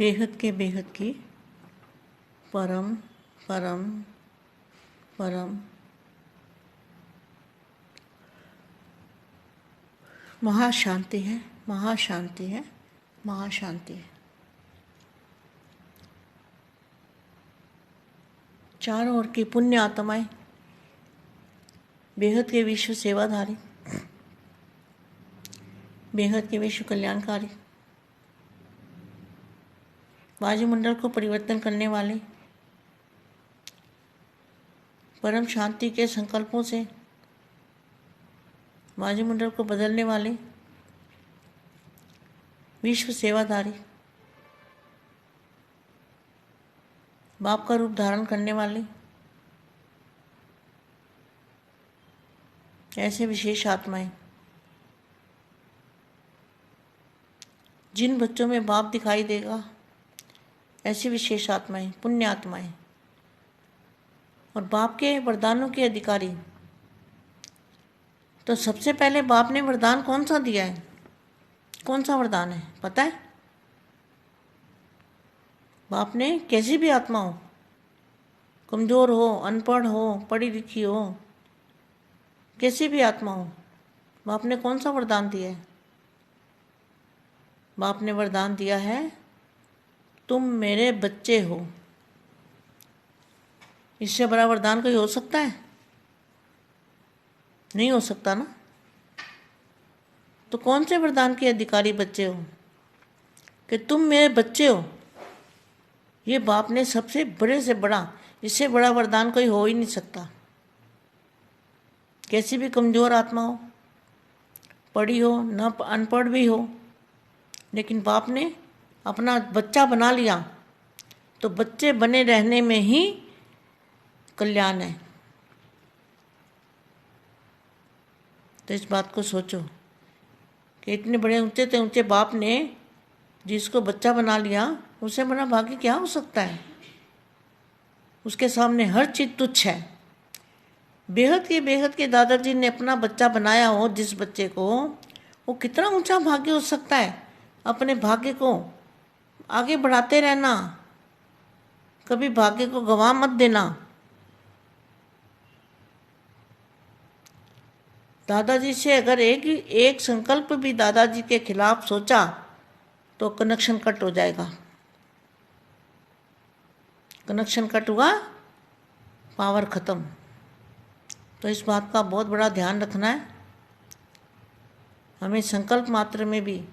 बेहद की परम परम परम महाशांति है, महाशांति है, महाशांति है। चारों ओर की पुण्य आत्माएं, बेहद के विश्व सेवाधारी, बेहद के विश्व कल्याणकारी, वायुमंडल को परिवर्तन करने वाले, परम शांति के संकल्पों से वायुमंडल को बदलने वाले विश्व सेवाधारी, बाप का रूप धारण करने वाले ऐसे विशेष आत्माएं, जिन बच्चों में बाप दिखाई देगा, ऐसी विशेष आत्माएं, पुण्य आत्माएं और बाप के वरदानों के अधिकारी। तो सबसे पहले बाप ने वरदान कौन सा दिया है? कौन सा वरदान है पता है? बाप ने कैसी भी आत्मा हो, कमज़ोर हो, अनपढ़ हो, पढ़ी लिखी हो, कैसी भी आत्मा हो, बाप ने कौन सा वरदान दिया है? बाप ने वरदान दिया है, तुम मेरे बच्चे हो। इससे बड़ा वरदान कोई हो सकता है? नहीं हो सकता ना। तो कौन से वरदान के अधिकारी बच्चे हो कि तुम मेरे बच्चे हो? ये बाप ने सबसे बड़े से बड़ा, इससे बड़ा वरदान कोई हो ही नहीं सकता। कैसी भी कमज़ोर आत्मा हो, पढ़ी हो, न अनपढ़ भी हो, लेकिन बाप ने अपना बच्चा बना लिया, तो बच्चे बने रहने में ही कल्याण है। तो इस बात को सोचो कि इतने बड़े ऊंचे से ऊंचे बाप ने जिसको बच्चा बना लिया, उससे बड़ा भाग्य क्या हो सकता है? उसके सामने हर चीज़ तुच्छ है। बेहद के दादाजी ने अपना बच्चा बनाया हो, जिस बच्चे को, वो कितना ऊंचा भाग्य हो सकता है। अपने भाग्य को आगे बढ़ाते रहना, कभी भाग्य को गंवा मत देना। दादाजी से अगर एक संकल्प भी दादाजी के खिलाफ सोचा तो कनेक्शन कट हो जाएगा। कनेक्शन कट हुआ, पावर ख़त्म। तो इस बात का बहुत बड़ा ध्यान रखना है। हमें संकल्प मात्र में भी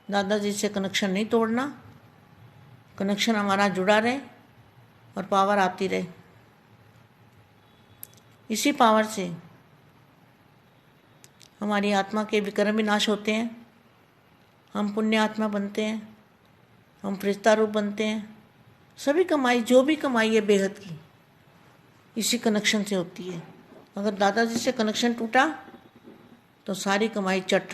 दादाजी से कनेक्शन नहीं तोड़ना। कनेक्शन हमारा जुड़ा रहे और पावर आती रहे। इसी पावर से हमारी आत्मा के विक्रम विनाश होते हैं, हम पुण्य आत्मा बनते हैं, हम फरिश्ता रूप बनते हैं। सभी कमाई, जो भी कमाई है बेहद की, इसी कनेक्शन से होती है। अगर दादाजी से कनेक्शन टूटा तो सारी कमाई चट,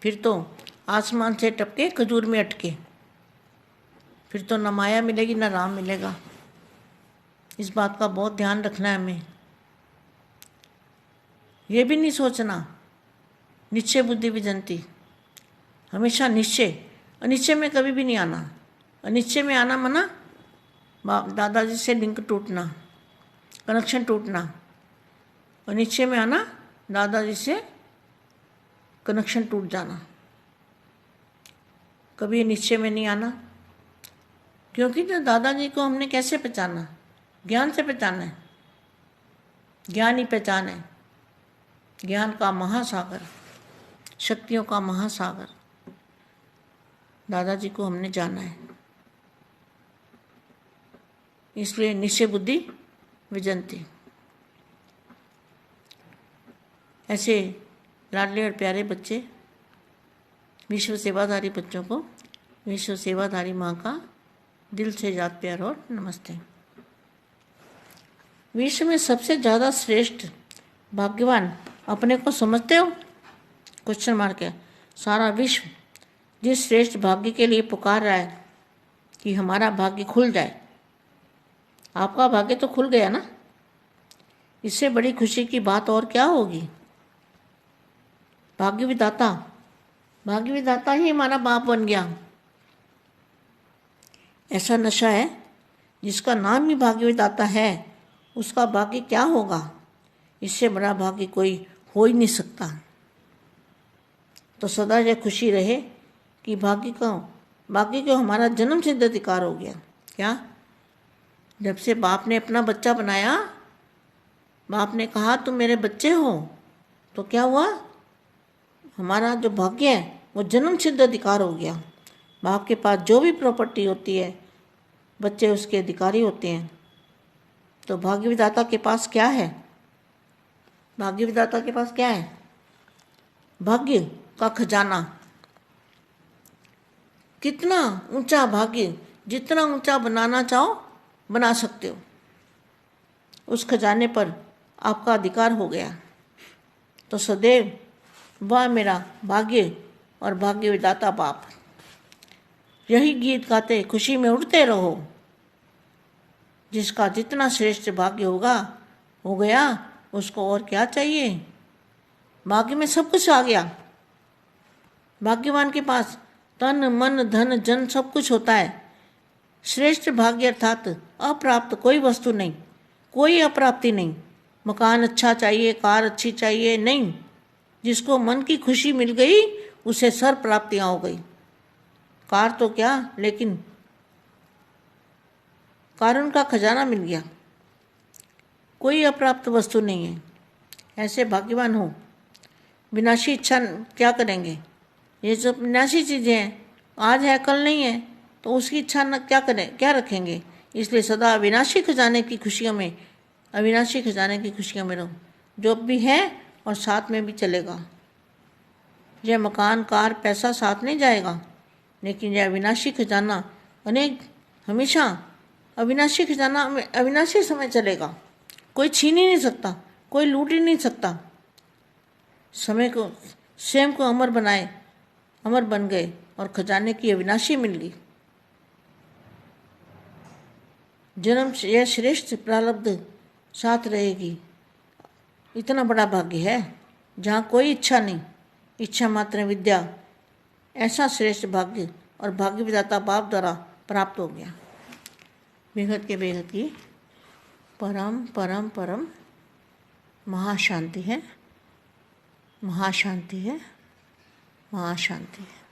फिर तो आसमान से टपके खजूर में अटके, फिर तो न माया मिलेगी न राम मिलेगा। इस बात का बहुत ध्यान रखना है हमें। ये भी नहीं सोचना निश्चय बुद्धि विजंती, हमेशा निश्चय, अनिश्चय में कभी भी नहीं आना। अनिश्चय में आना मना दादाजी से लिंक टूटना, कनेक्शन टूटना। अनिश्चय में आना, दादाजी से कनेक्शन टूट जाना। कभी निश्चय में नहीं आना, क्योंकि तो दादाजी को हमने कैसे पहचाना? ज्ञान से पहचाना है। ज्ञान ही पहचान है। ज्ञान का महासागर, शक्तियों का महासागर दादाजी को हमने जाना है। इसलिए निश्चय बुद्धि विजंती। ऐसे लाडले और प्यारे बच्चे, विश्व सेवाधारी बच्चों को विश्व सेवाधारी माँ का दिल से याद प्यार और नमस्ते। विश्व में सबसे ज़्यादा श्रेष्ठ भाग्यवान अपने को समझते हो? क्वेश्चन मार्क है। सारा विश्व जिस श्रेष्ठ भाग्य के लिए पुकार रहा है कि हमारा भाग्य खुल जाए, आपका भाग्य तो खुल गया ना। इससे बड़ी खुशी की बात और क्या होगी? भाग्य विधाता ही हमारा बाप बन गया। ऐसा नशा है जिसका नाम ही भाग्य विधाता है, उसका भाग्य क्या होगा? इससे बड़ा भाग्य कोई हो ही नहीं सकता। तो सदा यह खुशी रहे कि भाग्य को हमारा जन्म सिद्ध अधिकार हो गया। क्या? जब से बाप ने अपना बच्चा बनाया, बाप ने कहा तुम मेरे बच्चे हो, तो क्या हुआ? हमारा जो भाग्य है वो जन्म सिद्ध अधिकार हो गया। बाप के पास जो भी प्रॉपर्टी होती है, बच्चे उसके अधिकारी होते हैं। तो भाग्य विधाता के पास क्या है? भाग्य विधाता के पास क्या है? भाग्य का खजाना। कितना ऊंचा भाग्य, जितना ऊंचा बनाना चाहो बना सकते हो। उस खजाने पर आपका अधिकार हो गया। तो सदैव वह मेरा भाग्य और भाग्य विधाता बाप, यही गीत गाते खुशी में उड़ते रहो। जिसका जितना श्रेष्ठ भाग्य होगा हो गया, उसको और क्या चाहिए? भाग्य में सब कुछ आ गया। भाग्यवान के पास तन मन धन जन सब कुछ होता है। श्रेष्ठ भाग्य अर्थात अप्राप्त कोई वस्तु नहीं, कोई अप्राप्ति नहीं। मकान अच्छा चाहिए, कार अच्छी चाहिए, नहीं। जिसको मन की खुशी मिल गई उसे सर्व प्राप्तियाँ हो गई। कार तो क्या, लेकिन कारण का खजाना मिल गया। कोई अप्राप्त वस्तु नहीं है। ऐसे भाग्यवान हो। विनाशी इच्छा क्या करेंगे? ये सब विनाशी चीज़ें हैं, आज है कल नहीं है, तो उसकी इच्छा न क्या करें, क्या रखेंगे? इसलिए सदा अविनाशी खजाने की खुशियों में, अविनाशी खजाने की खुशियों में रहो। जो भी है और साथ में भी चलेगा। यह मकान कार पैसा साथ नहीं जाएगा, लेकिन यह अविनाशी खजाना अनेक हमेशा अविनाशी खजाना अविनाशी समय चलेगा। कोई छीन ही नहीं सकता, कोई लूट ही नहीं सकता। समय को स्वयं को अमर बनाए, अमर बन गए और खजाने की अविनाशी मिल गई। जन्म यह श्रेष्ठ प्रारब्ध साथ रहेगी। इतना बड़ा भाग्य है जहाँ कोई इच्छा नहीं, इच्छा मात्र विद्या। ऐसा श्रेष्ठ भाग्य और भाग्य विधाता बाप द्वारा प्राप्त हो गया। बेहद के बेहद की परम परम परम महाशांति है, महाशांति है, महाशांति है।